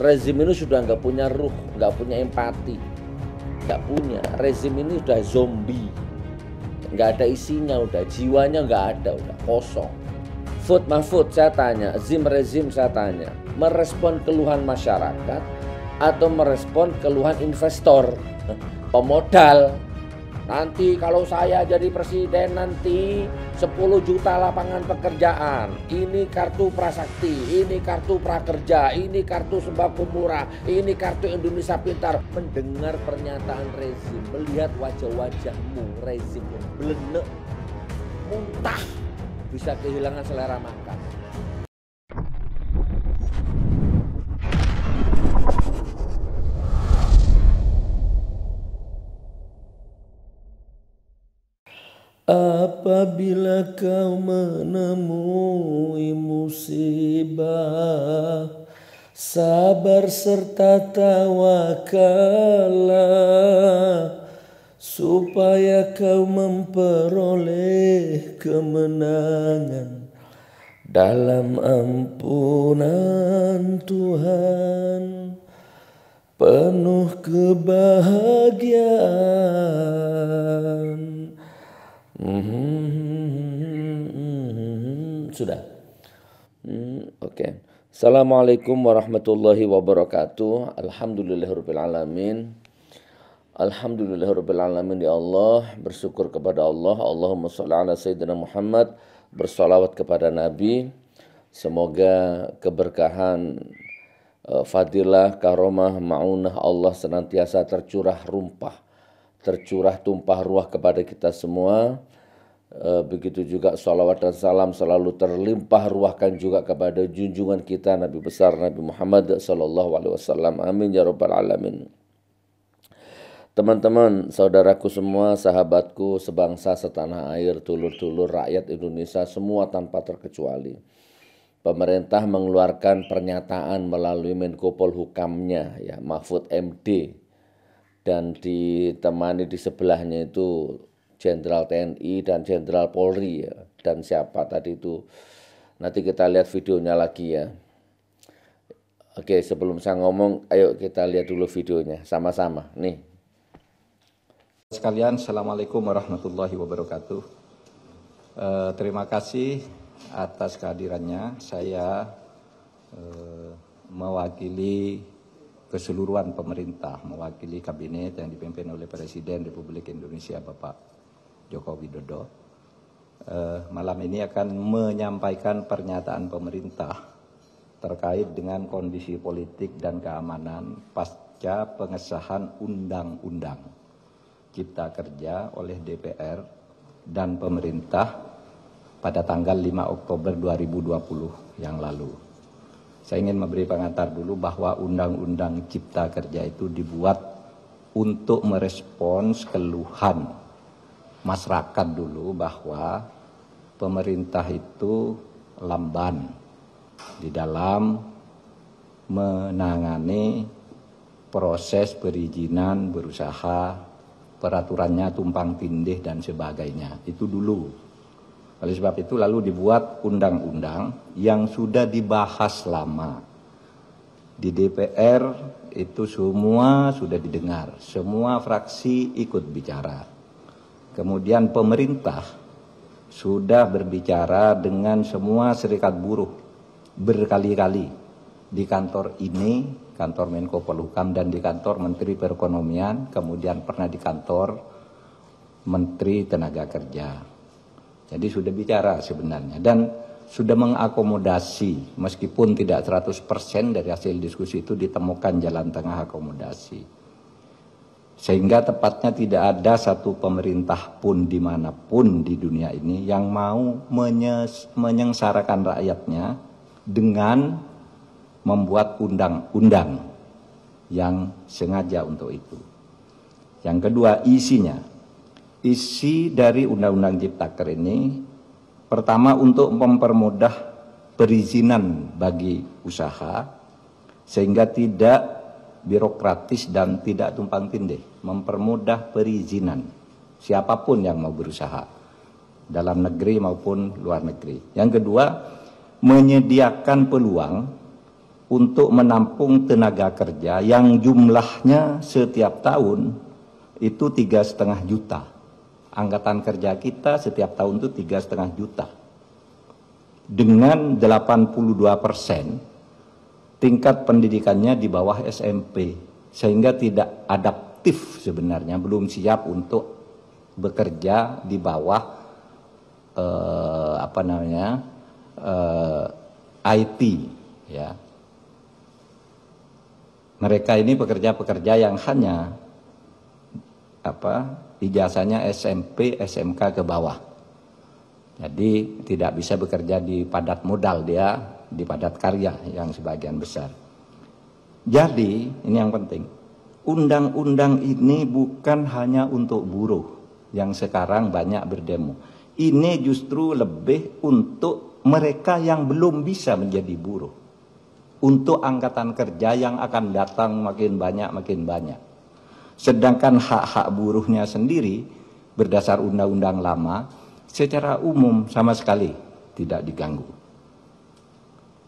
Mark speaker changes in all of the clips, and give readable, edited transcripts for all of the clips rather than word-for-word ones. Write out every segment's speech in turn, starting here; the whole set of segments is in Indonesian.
Speaker 1: Rezim ini sudah nggak punya ruh, nggak punya empati, nggak punya. Rezim ini sudah zombie, nggak ada isinya, udah jiwanya nggak ada, udah kosong. Food Mahfud saya tanya, rezim saya tanya, merespon keluhan masyarakat atau merespon keluhan investor, pemodal? Nanti kalau saya jadi presiden nanti 10 juta lapangan pekerjaan. Ini kartu prasakti, ini kartu prakerja, ini kartu sembako murah, ini kartu Indonesia Pintar. Mendengar pernyataan rezim, melihat wajah-wajahmu rezim yang belenek, muntah, bisa kehilangan selera makan. Apabila kau menemui musibah, sabar serta tawakallah, supaya kau memperoleh kemenangan dalam ampunan Tuhan, penuh kebahagiaan. Sudah. Oke. Assalamualaikum warahmatullahi wabarakatuh. Alhamdulillahirabbil alamin. Alhamdulillahirabbil alamin ya Allah, bersyukur kepada Allah. Allahumma shalli ala sayyidina Muhammad, bersalawat kepada Nabi. Semoga keberkahan, fadilah, karomah, ma'unah Allah senantiasa tercurah tumpah ruah kepada kita semua. Begitu juga salawat dan salam selalu terlimpah ruahkan juga kepada junjungan kita Nabi besar Nabi Muhammad SAW. Amin ya rabbal alamin. Teman-teman, saudaraku semua, sahabatku sebangsa setanah air, dulur-dulur rakyat Indonesia semua tanpa terkecuali. Pemerintah mengeluarkan pernyataan melalui Menko Polhukamnya ya, Mahfud MD, dan ditemani di sebelahnya itu Jenderal TNI dan Jenderal Polri ya. Dan siapa tadi itu, nanti kita lihat videonya lagi ya. Oke, sebelum saya ngomong, ayo kita lihat dulu videonya sama-sama nih.
Speaker 2: Sekalian, Assalamualaikum warahmatullahi wabarakatuh. Terima kasih atas kehadirannya. Saya mewakili keseluruhan pemerintah, mewakili kabinet yang dipimpin oleh Presiden Republik Indonesia Bapak Joko Widodo. Malam ini akan menyampaikan pernyataan pemerintah terkait dengan kondisi politik dan keamanan pasca pengesahan Undang-Undang Cipta Kerja oleh DPR dan pemerintah pada tanggal 5 Oktober 2020 yang lalu. Saya ingin memberi pengantar dulu bahwa Undang-Undang Cipta Kerja itu dibuat untuk merespons keluhan masyarakat dulu bahwa pemerintah itu lamban di dalam menangani proses perizinan berusaha, peraturannya tumpang tindih dan sebagainya. Itu dulu. Oleh sebab itu lalu dibuat undang-undang yang sudah dibahas lama. Di DPR itu semua sudah didengar, semua fraksi ikut bicara. Kemudian pemerintah sudah berbicara dengan semua serikat buruh berkali-kali di kantor ini, kantor Menko Polhukam, dan di kantor Menteri Perekonomian, kemudian pernah di kantor Menteri Tenaga Kerja. Jadi sudah bicara sebenarnya dan sudah mengakomodasi, meskipun tidak 100% dari hasil diskusi itu ditemukan jalan tengah akomodasi. Sehingga tepatnya tidak ada satu pemerintah pun dimanapun di dunia ini yang mau menyengsarakan rakyatnya dengan membuat undang-undang yang sengaja untuk itu. Yang kedua, isinya. Isi dari Undang-Undang Ciptaker ini pertama untuk mempermudah perizinan bagi usaha sehingga tidak birokratis dan tidak tumpang tindih, mempermudah perizinan siapapun yang mau berusaha dalam negeri maupun luar negeri. Yang kedua, menyediakan peluang untuk menampung tenaga kerja yang jumlahnya setiap tahun itu 3,5 juta. Angkatan kerja kita setiap tahun itu 3,5 juta. Dengan 82% tingkat pendidikannya di bawah SMP, sehingga tidak adaptif sebenarnya, belum siap untuk bekerja di bawah IT, ya. Mereka ini pekerja-pekerja yang hanya ijazahnya SMP, SMK ke bawah. Jadi tidak bisa bekerja di padat modal, dia di padat karya yang sebagian besar. Jadi ini yang penting, undang-undang ini bukan hanya untuk buruh yang sekarang banyak berdemo. Ini justru lebih untuk mereka yang belum bisa menjadi buruh, untuk angkatan kerja yang akan datang makin banyak. Sedangkan hak-hak buruhnya sendiri berdasar undang-undang lama secara umum sama sekali tidak diganggu.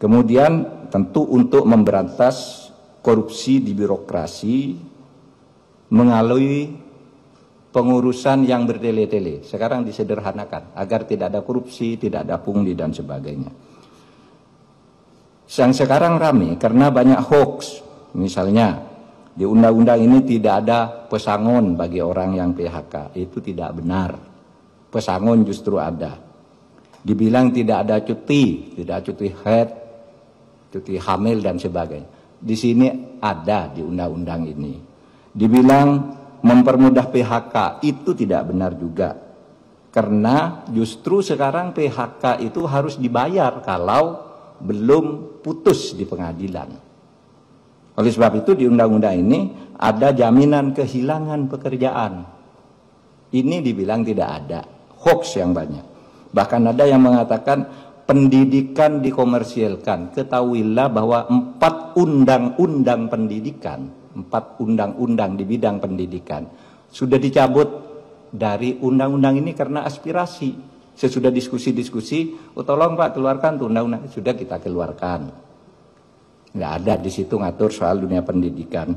Speaker 2: Kemudian tentu untuk memberantas korupsi di birokrasi melalui pengurusan yang bertele-tele. Sekarang disederhanakan agar tidak ada korupsi, tidak ada pungli dan sebagainya. Yang sekarang rame karena banyak hoax. Misalnya di undang-undang ini tidak ada pesangon bagi orang yang PHK. Itu tidak benar. Pesangon justru ada. Dibilang tidak ada cuti, tidak cuti haid, cuti hamil dan sebagainya. Di sini ada di undang-undang ini. Dibilang mempermudah PHK, itu tidak benar juga. Karena justru sekarang PHK itu harus dibayar kalau belum putus di pengadilan. Oleh sebab itu di undang-undang ini ada jaminan kehilangan pekerjaan. Ini dibilang tidak ada, hoax yang banyak. Bahkan ada yang mengatakan pendidikan dikomersialkan. Ketahuilah bahwa 4 undang-undang pendidikan, 4 undang-undang di bidang pendidikan sudah dicabut dari undang-undang ini karena aspirasi. Sesudah diskusi-diskusi, tolong Pak keluarkan tuh undang-undang, sudah kita keluarkan. Nggak ada di situ ngatur soal dunia pendidikan,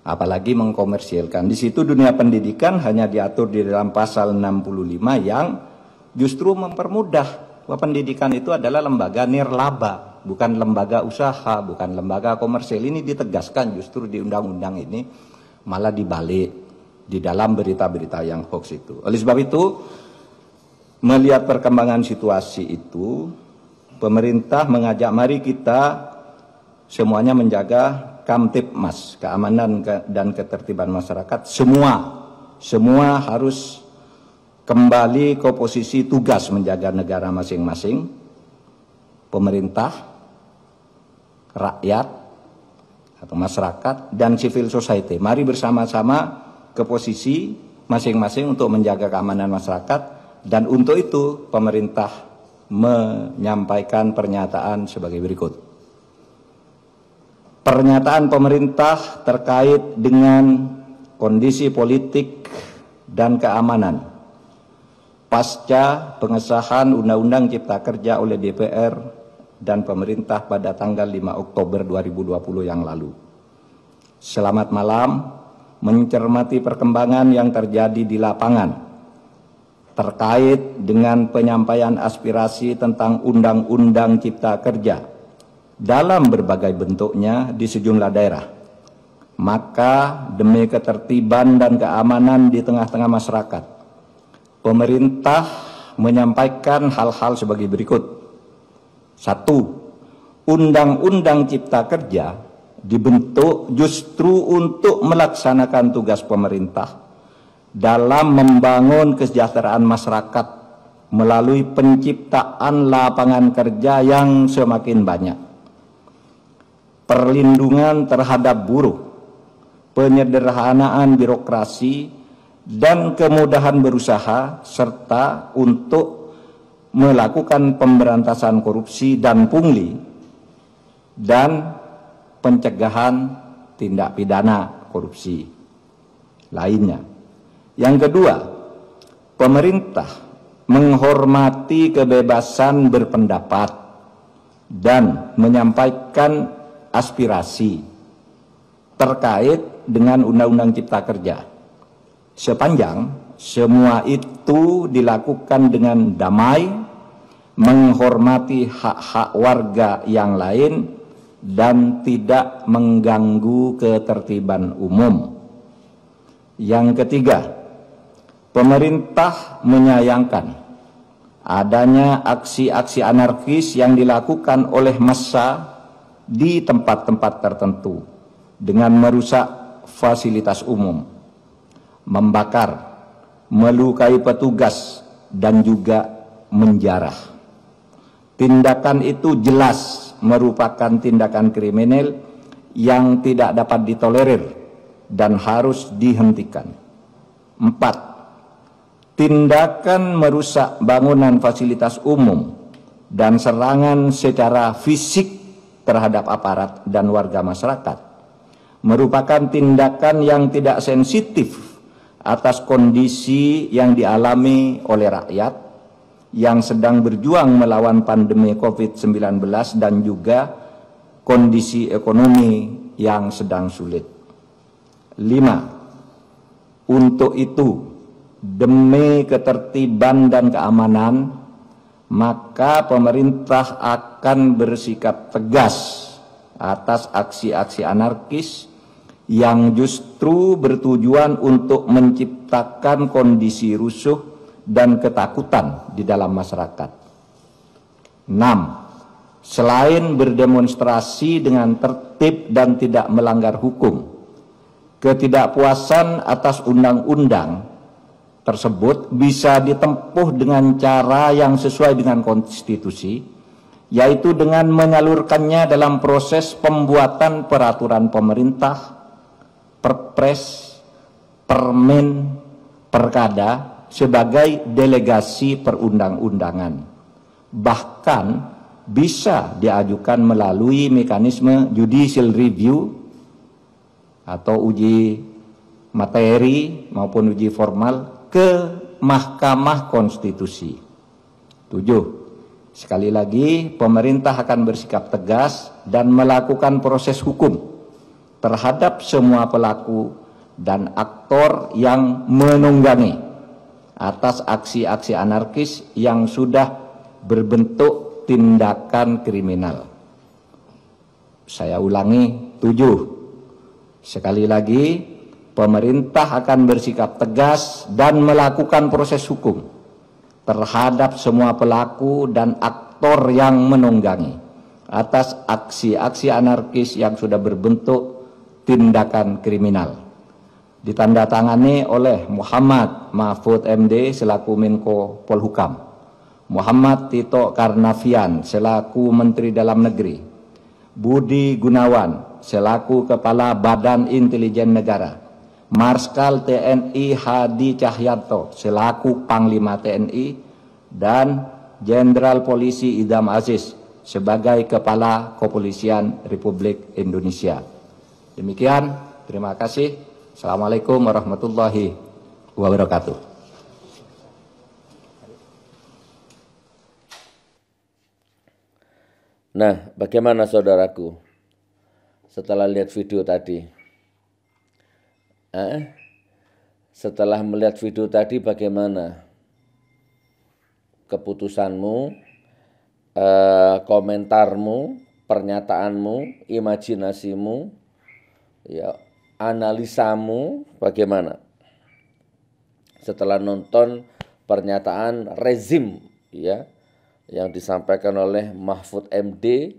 Speaker 2: apalagi mengkomersialkan. Di situ dunia pendidikan hanya diatur di dalam pasal 65 yang justru mempermudah bahwa pendidikan itu adalah lembaga nirlaba, bukan lembaga usaha, bukan lembaga komersial. Ini ditegaskan justru di undang-undang ini, malah dibalik di dalam berita-berita yang hoax itu. Oleh sebab itu, melihat perkembangan situasi itu, pemerintah mengajak mari kita semuanya menjaga Kamtibmas, keamanan dan ketertiban masyarakat. Semua harus kembali ke posisi tugas menjaga negara masing-masing. Pemerintah, rakyat atau masyarakat dan civil society. Mari bersama-sama ke posisi masing-masing untuk menjaga keamanan masyarakat, dan untuk itu pemerintah menyampaikan pernyataan sebagai berikut. Pernyataan pemerintah terkait dengan kondisi politik dan keamanan pasca pengesahan Undang-Undang Cipta Kerja oleh DPR dan pemerintah pada tanggal 5 Oktober 2020 yang lalu. Selamat malam, mencermati perkembangan yang terjadi di lapangan terkait dengan penyampaian aspirasi tentang Undang-Undang Cipta Kerja dalam berbagai bentuknya di sejumlah daerah. Maka demi ketertiban dan keamanan di tengah-tengah masyarakat, pemerintah menyampaikan hal-hal sebagai berikut. 1. Undang-Undang Cipta Kerja dibentuk justru untuk melaksanakan tugas pemerintah dalam membangun kesejahteraan masyarakat melalui penciptaan lapangan kerja yang semakin banyak, perlindungan terhadap buruh, penyederhanaan birokrasi, dan kemudahan berusaha, serta untuk melakukan pemberantasan korupsi dan pungli, dan pencegahan tindak pidana korupsi lainnya. Yang kedua, pemerintah menghormati kebebasan berpendapat, dan menyampaikan aspirasi terkait dengan Undang-Undang Cipta Kerja. Sepanjang semua itu dilakukan dengan damai, menghormati hak-hak warga yang lain, dan tidak mengganggu ketertiban umum. Yang ketiga, pemerintah menyayangkan adanya aksi-aksi anarkis yang dilakukan oleh massa di tempat-tempat tertentu dengan merusak fasilitas umum, membakar, melukai petugas, dan juga menjarah. Tindakan itu jelas merupakan tindakan kriminal yang tidak dapat ditolerir dan harus dihentikan. 4. Tindakan merusak bangunan fasilitas umum dan serangan secara fisik terhadap aparat dan warga masyarakat merupakan tindakan yang tidak sensitif atas kondisi yang dialami oleh rakyat yang sedang berjuang melawan pandemi COVID-19 dan juga kondisi ekonomi yang sedang sulit. 5. Untuk itu, demi ketertiban dan keamanan, maka pemerintah akan bersikap tegas atas aksi-aksi anarkis yang justru bertujuan untuk menciptakan kondisi rusuh dan ketakutan di dalam masyarakat. 6. Selain berdemonstrasi dengan tertib dan tidak melanggar hukum, ketidakpuasan atas undang-undang tersebut bisa ditempuh dengan cara yang sesuai dengan konstitusi, yaitu dengan menyalurkannya dalam proses pembuatan peraturan pemerintah, perpres, permen, perkada sebagai delegasi perundang-undangan. Bahkan bisa diajukan melalui mekanisme judicial review atau uji materi maupun uji formal ke Mahkamah Konstitusi. 7. Sekali lagi, pemerintah akan bersikap tegas dan melakukan proses hukum terhadap semua pelaku dan aktor yang menunggangi atas aksi-aksi anarkis yang sudah berbentuk tindakan kriminal. Saya ulangi, 7. Sekali lagi, pemerintah akan bersikap tegas dan melakukan proses hukum terhadap semua pelaku dan aktor yang menunggangi atas aksi-aksi anarkis yang sudah berbentuk tindakan kriminal. Ditandatangani oleh Muhammad Mahfud MD selaku Menko Polhukam, Muhammad Tito Karnavian selaku Menteri Dalam Negeri, Budi Gunawan selaku Kepala Badan Intelijen Negara, Marskal TNI Hadi Cahyanto selaku Panglima TNI, dan Jenderal Polisi Idham Aziz sebagai Kepala Kepolisian Republik Indonesia. Demikian, terima kasih. Assalamualaikum warahmatullahi wabarakatuh.
Speaker 1: Nah, bagaimana saudaraku setelah lihat video tadi? Setelah melihat video tadi, bagaimana keputusanmu, komentarmu, pernyataanmu, imajinasimu, ya, analisamu bagaimana setelah nonton pernyataan rezim ya yang disampaikan oleh Mahfud MD,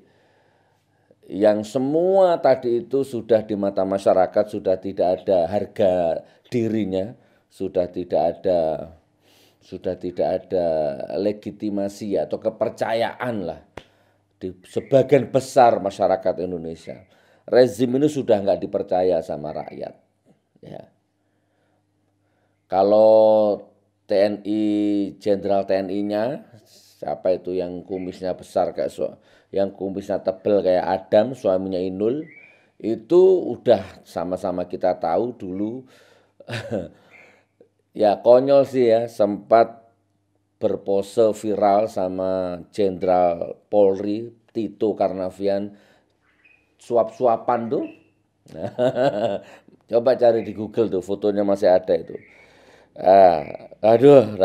Speaker 1: yang semua tadi itu sudah di mata masyarakat sudah tidak ada harga dirinya, sudah tidak ada legitimasi atau kepercayaan lah di sebagian besar masyarakat Indonesia. Rezim ini sudah nggak dipercaya sama rakyat. Ya. Kalau TNI, Jenderal TNI-nya, siapa itu yang kumisnya besar kayak yang kumisnya tebel kayak Adam, suaminya Inul, itu udah sama-sama kita tahu dulu. Ya konyol sih ya, sempat berpose viral sama Jenderal Polri Tito Karnavian suap-suapan tuh. Coba cari di Google tuh, fotonya masih ada itu. Aduh,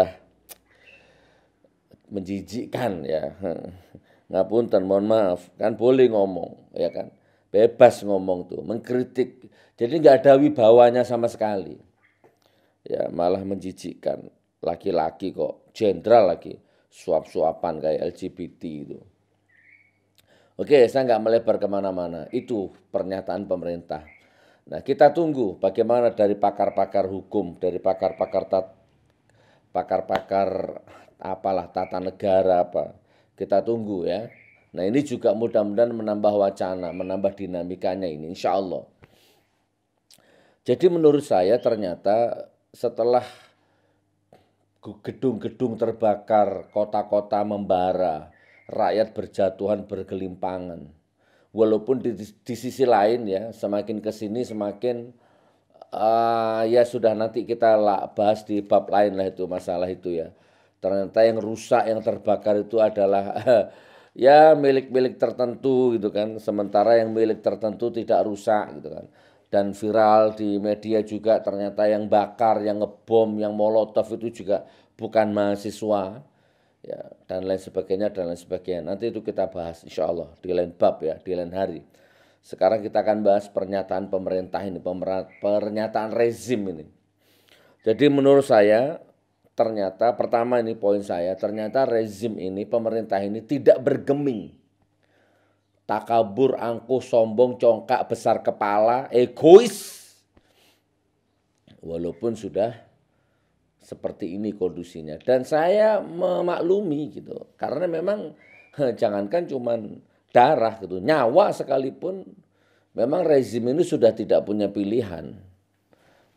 Speaker 1: menjijikkan ya. Ngapunten, mohon maaf, kan boleh ngomong, ya kan, bebas ngomong tuh, mengkritik. Jadi nggak ada wibawanya sama sekali. Ya malah menjijikkan, laki-laki kok, jenderal lagi, suap-suapan kayak LGBT itu. Oke, saya nggak melebar kemana-mana, itu pernyataan pemerintah. Nah kita tunggu bagaimana dari pakar-pakar hukum, dari pakar-pakar apalah tata negara apa. Kita tunggu ya. Nah ini juga mudah-mudahan menambah wacana, menambah dinamikanya ini insya Allah. Jadi menurut saya ternyata setelah gedung-gedung terbakar, kota-kota membara, rakyat berjatuhan bergelimpangan. Walaupun di sisi lain ya, semakin ke sini semakin ya sudah nanti kita bahas di bab lain lah itu masalah itu ya. Ternyata yang rusak, yang terbakar itu adalah ya milik-milik tertentu gitu kan. Sementara yang milik tertentu tidak rusak gitu kan. Dan viral di media juga ternyata yang bakar, yang ngebom, yang molotov itu juga bukan mahasiswa ya, dan lain sebagainya dan lain sebagainya. Nanti itu kita bahas insya Allah di lain bab ya, di lain hari. Sekarang kita akan bahas pernyataan pemerintah ini, pernyataan rezim ini. Jadi menurut saya ternyata pertama ini poin saya, ternyata rezim ini, pemerintah ini tidak bergeming. Takabur, angkuh, sombong, congkak, besar kepala, egois. Walaupun sudah seperti ini kondisinya. Dan saya memaklumi gitu. Karena memang jangankan cuman darah gitu, nyawa sekalipun memang rezim ini sudah tidak punya pilihan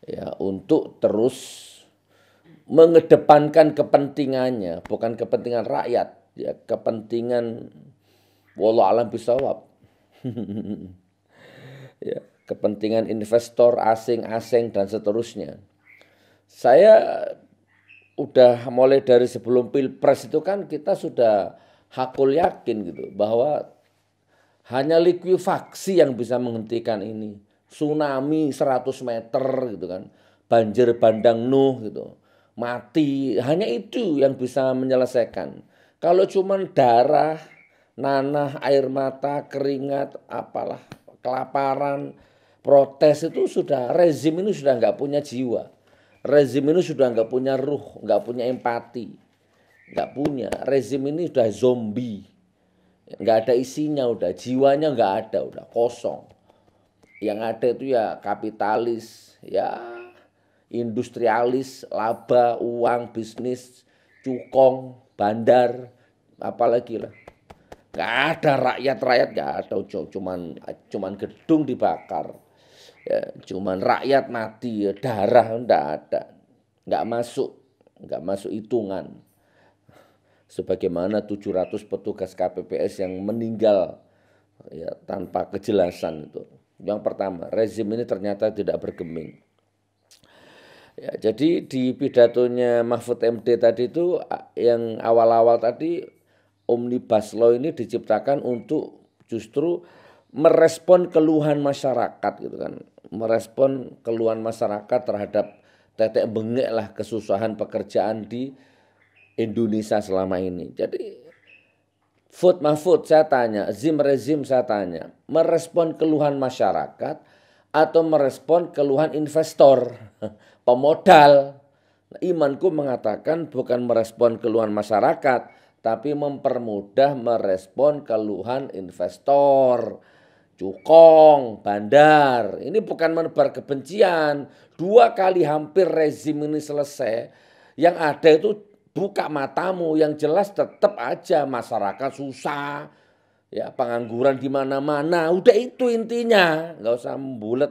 Speaker 1: ya untuk terus mengedepankan kepentingannya, bukan kepentingan rakyat, ya kepentingan wallahu alam bisawab. Ya, kepentingan investor asing-asing dan seterusnya. Saya udah mulai dari sebelum Pilpres itu kan kita sudah hakul yakin gitu bahwa hanya likuifaksi yang bisa menghentikan ini. Tsunami 100 meter gitu kan, banjir bandang Nuh gitu, mati, hanya itu yang bisa menyelesaikan. Kalau cuma darah, nanah, air mata, keringat, apalah, kelaparan, protes itu sudah, rezim ini sudah nggak punya jiwa. Rezim ini sudah nggak punya ruh, nggak punya empati, nggak punya. Rezim ini sudah zombie, nggak ada isinya, udah jiwanya nggak ada, udah kosong. Yang ada itu ya kapitalis, ya industrialis, laba, uang, bisnis, cukong, bandar, apalagi lah. Nggak ada rakyat nggak ada, cuman gedung dibakar. Ya, cuman rakyat mati, ya, darah enggak ada. Enggak masuk hitungan. Sebagaimana 700 petugas KPPS yang meninggal ya tanpa kejelasan itu. Yang pertama, rezim ini ternyata tidak bergeming. Ya, jadi di pidatonya Mahfud MD tadi itu yang awal-awal tadi Omnibus Law ini diciptakan untuk justru merespon keluhan masyarakat gitu kan. Merespon keluhan masyarakat terhadap tetek bengek lah kesusahan pekerjaan di Indonesia selama ini. Jadi Mahfud saya tanya, rezim saya tanya, merespon keluhan masyarakat atau merespon keluhan investor, pemodal. Imanku mengatakan bukan merespon keluhan masyarakat, tapi mempermudah merespon keluhan investor, cukong, bandar. Ini bukan menebar kebencian. 2 kali hampir rezim ini selesai. Yang ada itu buka matamu, yang jelas tetap aja masyarakat susah. Ya, pengangguran di mana-mana. Udah itu intinya. Nggak usah membulet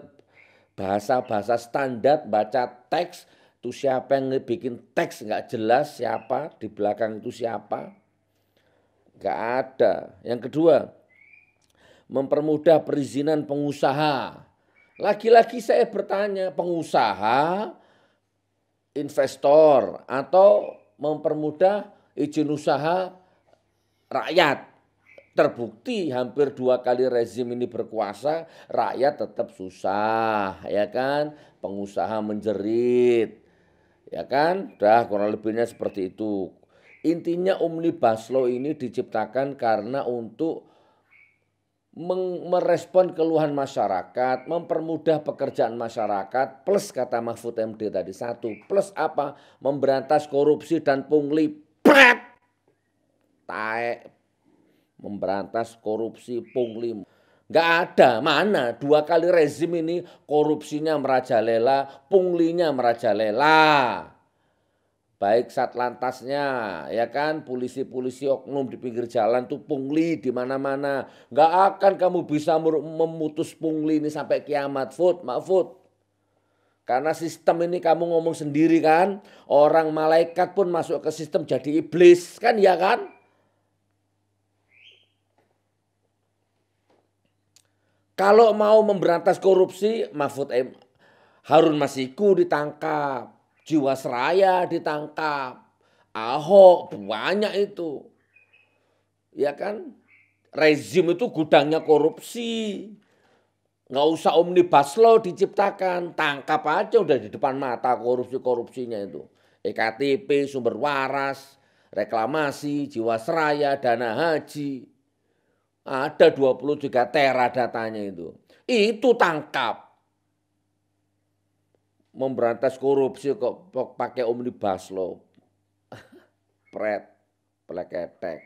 Speaker 1: bahasa-bahasa standar, baca teks. Itu siapa yang bikin teks nggak jelas siapa, di belakang itu siapa. Nggak ada. Yang kedua, mempermudah perizinan pengusaha. Lagi-lagi saya bertanya, pengusaha, investor, atau mempermudah izin usaha rakyat. Terbukti hampir 2 kali rezim ini berkuasa, rakyat tetap susah, ya kan? Pengusaha menjerit, ya kan? Dah kurang lebihnya seperti itu. Intinya Omnibus Law ini diciptakan karena untuk merespon keluhan masyarakat, mempermudah pekerjaan masyarakat, plus kata Mahfud MD tadi satu, plus apa? Memberantas korupsi dan pungli. Pret! Taek. Memberantas korupsi, pungli. Nggak ada, mana 2 kali rezim ini korupsinya merajalela, punglinya merajalela. Baik satlantasnya, ya kan, polisi-polisi oknum di pinggir jalan tuh pungli di mana-mana. Nggak akan kamu bisa memutus pungli ini sampai kiamat, Mahfud. Karena sistem ini kamu ngomong sendiri kan, orang malaikat pun masuk ke sistem jadi iblis, kan ya kan? Kalau mau memberantas korupsi, Harun Masiku ditangkap, Jiwasraya ditangkap, Ahok banyak itu. Ya kan? Rezim itu gudangnya korupsi. Nggak usah Omnibus Law diciptakan, tangkap aja udah di depan mata korupsi-korupsinya itu. EKTP, sumber waras, reklamasi, Jiwasraya, dana haji. Ada 23 tera datanya itu. Itu tangkap. Memberantas korupsi kok pakai Omnibus Law. Pret, pleketek.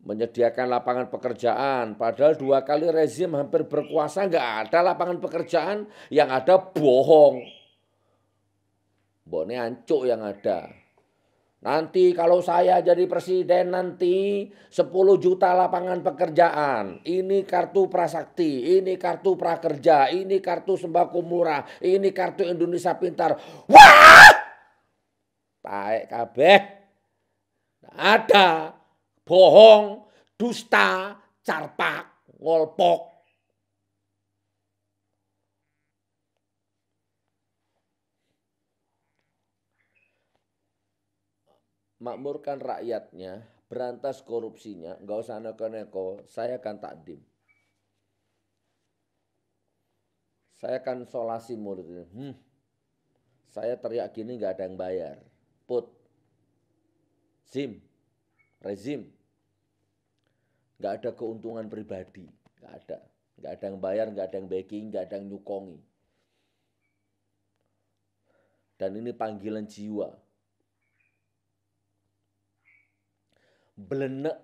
Speaker 1: Menyediakan lapangan pekerjaan. Padahal 2 kali rezim hampir berkuasa nggak ada lapangan pekerjaan. Yang ada bohong. Bone ancuk yang ada. Nanti kalau saya jadi presiden nanti 10 juta lapangan pekerjaan. Ini kartu prasakti, ini kartu prakerja, ini kartu sembako murah, ini kartu Indonesia Pintar. Wah! Taek kabeh. Ada bohong, dusta, carpak, ngolpok. Makmurkan rakyatnya, berantas korupsinya, nggak usah neko-neko, saya akan takdim. Saya akan solasi mulut ini. Saya teriak gini nggak ada yang bayar. Rezim, nggak ada keuntungan pribadi, nggak ada yang bayar, nggak ada yang backing, nggak ada yang nyukongi. Dan ini panggilan jiwa. Belenek,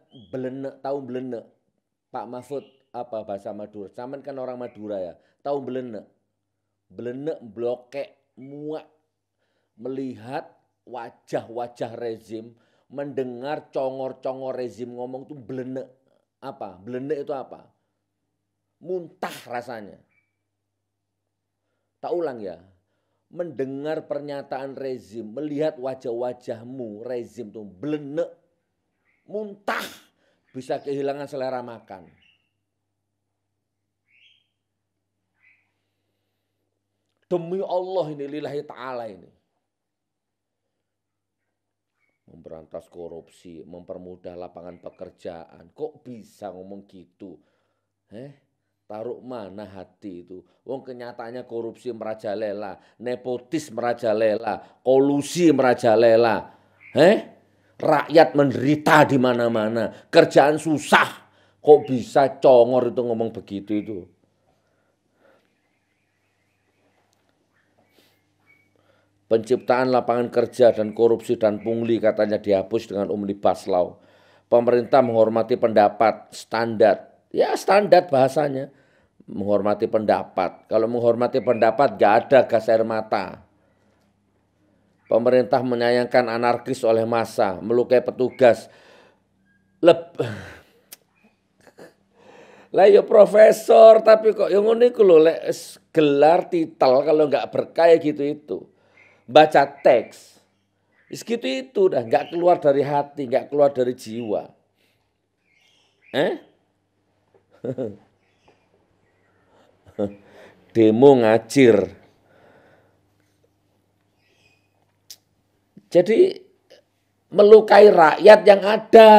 Speaker 1: tahu belenek? Pak Mahfud apa bahasa Madura? Saman kan orang Madura ya. Tahu belenek? Belenek, blokek, muak. Melihat wajah-wajah rezim, mendengar congor-congor rezim ngomong tuh belenek. Apa? Belenek itu apa? Muntah rasanya. Tak ulang ya. Mendengar pernyataan rezim, melihat wajah-wajahmu rezim tuh belenek. Muntah, bisa kehilangan selera makan. Demi Allah ini, lillahi ta'ala ini. Memberantas korupsi, mempermudah lapangan pekerjaan. Kok bisa ngomong gitu? Taruh mana hati itu? Wong kenyataannya korupsi merajalela, nepotis merajalela, kolusi merajalela. Rakyat menderita di mana-mana, kerjaan susah. Kok bisa congor itu ngomong begitu itu? Penciptaan lapangan kerja dan korupsi dan pungli katanya dihapus dengan Omnibus Law. Pemerintah menghormati pendapat, standar. Ya standar bahasanya. Menghormati pendapat. Kalau menghormati pendapat gak ada gas air mata. Pemerintah menyayangkan anarkis oleh massa, melukai petugas. Lah ya profesor, tapi kok yang ngono iku lho lek gelar titel kalau nggak berkaya gitu itu. Baca teks. Gitu itu dah, nggak keluar dari hati, nggak keluar dari jiwa. Demo ngacir. Jadi melukai rakyat yang ada.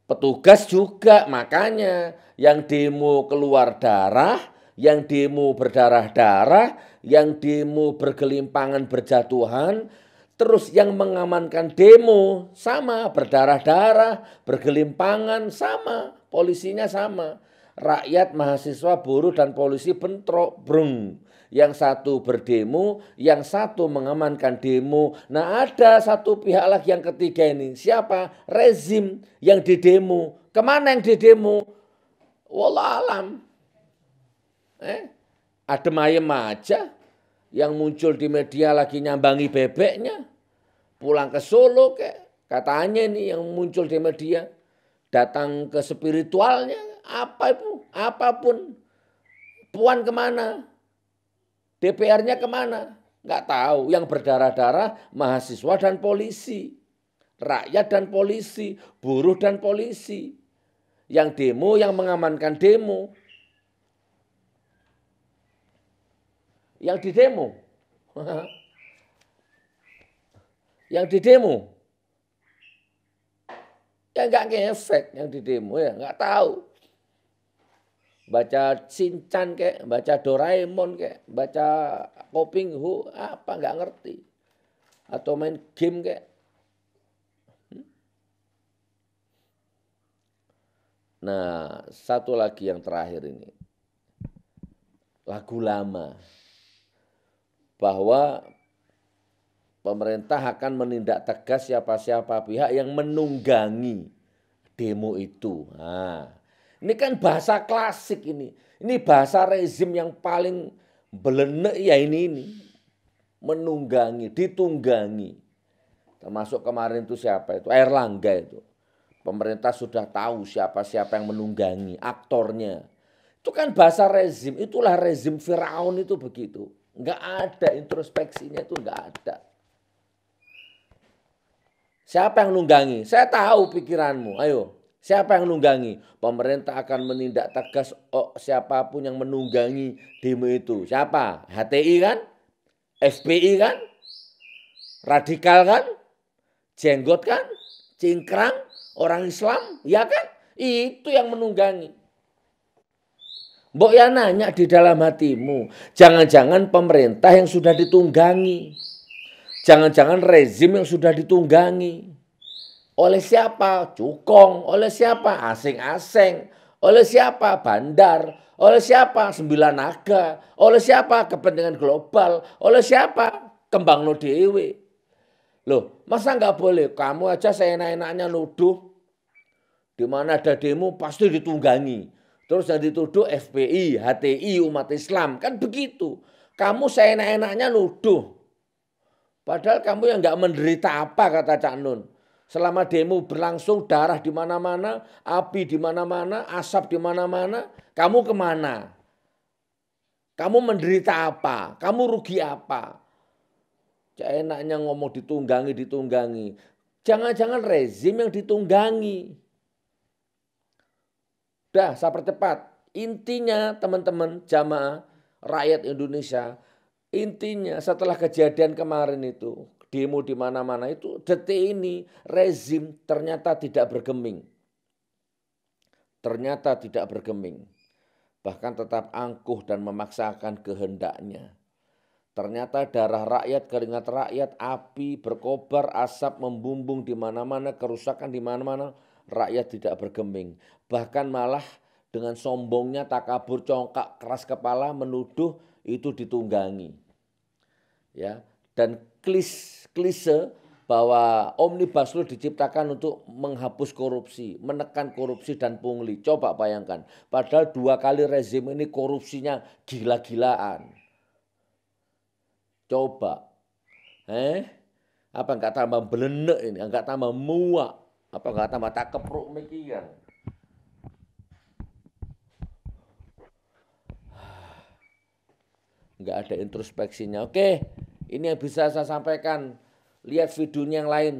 Speaker 1: Petugas juga, makanya yang demo keluar darah, yang demo berdarah-darah, yang demo bergelimpangan berjatuhan, terus yang mengamankan demo sama, berdarah-darah, bergelimpangan sama, polisinya sama. Rakyat, mahasiswa, buruh, dan polisi bentrok, brung. Yang satu berdemo, yang satu mengamankan demo. Nah, ada satu pihak lagi yang ketiga ini. Siapa? Rezim yang didemo. Kemana yang didemo? Wallahualam. Adem ayem aja. Yang muncul di media lagi nyambangi bebeknya. Pulang ke Solo kayak katanya nih yang muncul di media. Datang ke spiritualnya. Apa itu? Apapun. Puan kemana? DPR-nya kemana? Nggak tahu. Yang berdarah-darah mahasiswa dan polisi. Rakyat dan polisi. Buruh dan polisi. Yang demo, yang mengamankan demo. Yang didemo. Yang didemo. Ya nggak ngefek yang didemo ya. Nggak tahu. Baca Shinchan kayak, baca Doraemon kayak, baca Poping Hu, apa nggak ngerti. Atau main game kayak. Nah, satu lagi yang terakhir ini. Lagu lama. Bahwa pemerintah akan menindak tegas siapa-siapa pihak yang menunggangi demo itu. Nah, ini kan bahasa klasik ini. Ini bahasa rezim yang paling belenek ya ini. Menunggangi, ditunggangi. Termasuk kemarin itu siapa itu? Airlangga itu. Pemerintah sudah tahu siapa-siapa yang menunggangi, aktornya. Itu kan bahasa rezim, itulah rezim Firaun itu begitu. Enggak ada introspeksinya itu, enggak ada. Siapa yang nunggangi? Saya tahu pikiranmu, ayo. Siapa yang nunggangi? Pemerintah akan menindak tegas siapapun yang menunggangi demo itu. Siapa? HTI kan? FPI kan? Radikal kan? Jenggot kan? Cingkrang? Orang Islam? Ya kan? Itu yang menunggangi. Mbok ya nanya di dalam hatimu. Jangan-jangan pemerintah yang sudah ditunggangi. Jangan-jangan rezim yang sudah ditunggangi. Oleh siapa? Cukong. Oleh siapa? Asing-asing. Oleh siapa? Bandar. Oleh siapa? Sembilan Naga. Oleh siapa? Kepentingan global. Oleh siapa? Kembangno dhewe. Loh, masa nggak boleh? Kamu aja seenak-enaknya nuduh. Di mana ada demo pasti ditunggangi. Terus yang dituduh FPI, HTI, umat Islam. Kan begitu. Kamu seenak-enaknya nuduh. Padahal kamu yang nggak menderita apa, kata Cak Nun. Selama demo berlangsung, darah di mana-mana, api di mana-mana, asap di mana-mana, kamu kemana? Kamu menderita apa? Kamu rugi apa? Enaknya ngomong ditunggangi. Jangan-jangan rezim yang ditunggangi. Udah, saya percepat. Intinya teman-teman jamaah rakyat Indonesia, intinya setelah kejadian kemarin itu, demo di mana-mana itu, detik ini rezim ternyata tidak bergeming. Ternyata tidak bergeming. Bahkan tetap angkuh dan memaksakan kehendaknya. Ternyata darah rakyat, keringat rakyat, api berkobar, asap membumbung di mana-mana, kerusakan di mana-mana, rakyat tidak bergeming. Bahkan malah dengan sombongnya takabur, congkak, keras kepala menuduh itu ditunggangi. Ya, dan klise bahwa Omnibus Law diciptakan untuk menghapus korupsi, menekan korupsi dan pungli. Coba bayangkan, padahal 2 kali rezim ini korupsinya gila-gilaan. Coba, apa enggak tambah belenek ini, enggak tambah muak, apa enggak tambah tak kepruk mikiran. Enggak ada introspeksinya. Oke, ini yang bisa saya sampaikan. Lihat videonya yang lain.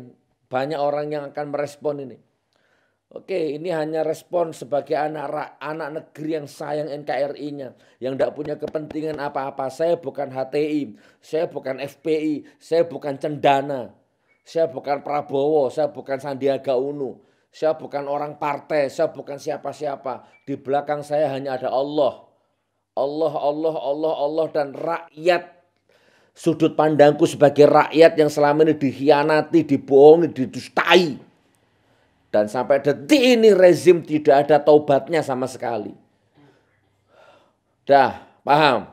Speaker 1: Banyak orang yang akan merespon ini. Oke, ini hanya respon sebagai anak negeri yang sayang NKRI-nya. Yang tidak punya kepentingan apa-apa. Saya bukan HTI, saya bukan FPI, saya bukan Cendana. Saya bukan Prabowo, saya bukan Sandiaga Uno. Saya bukan orang partai, saya bukan siapa-siapa. Di belakang saya hanya ada Allah. Allah, Allah, Allah, Allah dan rakyat. Sudut pandangku sebagai rakyat yang selama ini dikhianati, dibohongi, didustai. Dan sampai detik ini rezim tidak ada taubatnya sama sekali. Dah, paham?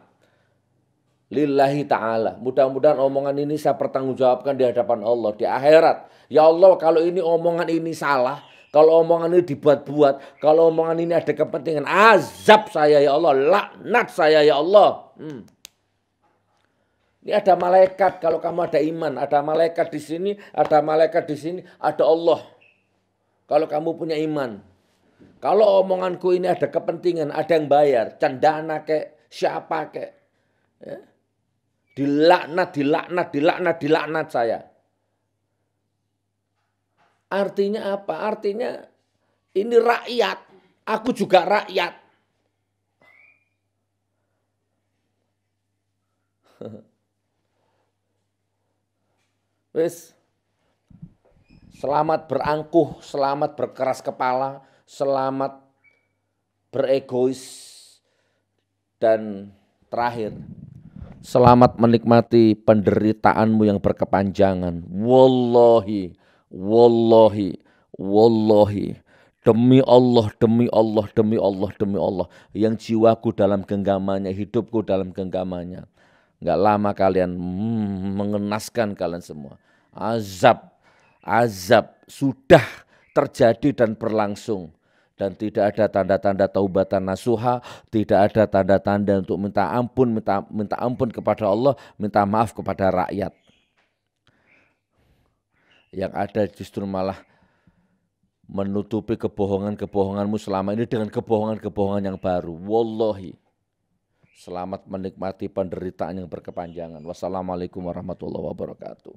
Speaker 1: Lillahi ta'ala. Mudah-mudahan omongan ini saya pertanggungjawabkan di hadapan Allah. Di akhirat. Ya Allah, kalau ini omongan ini salah. Kalau omongan ini dibuat-buat. Kalau omongan ini ada kepentingan. Azab saya ya Allah. Laknat saya ya Allah. Ini ada malaikat. Kalau kamu ada iman. Ada malaikat di sini. Ada malaikat di sini. Ada Allah. Kalau kamu punya iman. Kalau omonganku ini ada kepentingan. Ada yang bayar. Cendana kek. Siapa kek. Ya. Dilaknat, dilaknat, dilaknat, dilaknat saya. Artinya apa? Artinya ini rakyat. Aku juga rakyat. Wis. Selamat berangkuh, selamat berkeras kepala, selamat beregois. Dan terakhir, selamat menikmati penderitaanmu yang berkepanjangan. Wallahi, wallahi, wallahi. Demi Allah, demi Allah, demi Allah, demi Allah. Yang jiwaku dalam genggamannya, hidupku dalam genggamannya. Enggak lama kalian mengenaskan kalian semua. Azab, azab sudah terjadi dan berlangsung. Dan tidak ada tanda-tanda taubatan nasuha, tidak ada tanda-tanda untuk minta ampun kepada Allah, minta maaf kepada rakyat. Yang ada justru malah menutupi kebohongan-kebohonganmu selama ini dengan kebohongan-kebohongan yang baru. Wallahi. Selamat menikmati penderitaan yang berkepanjangan. Wassalamualaikum warahmatullahi wabarakatuh.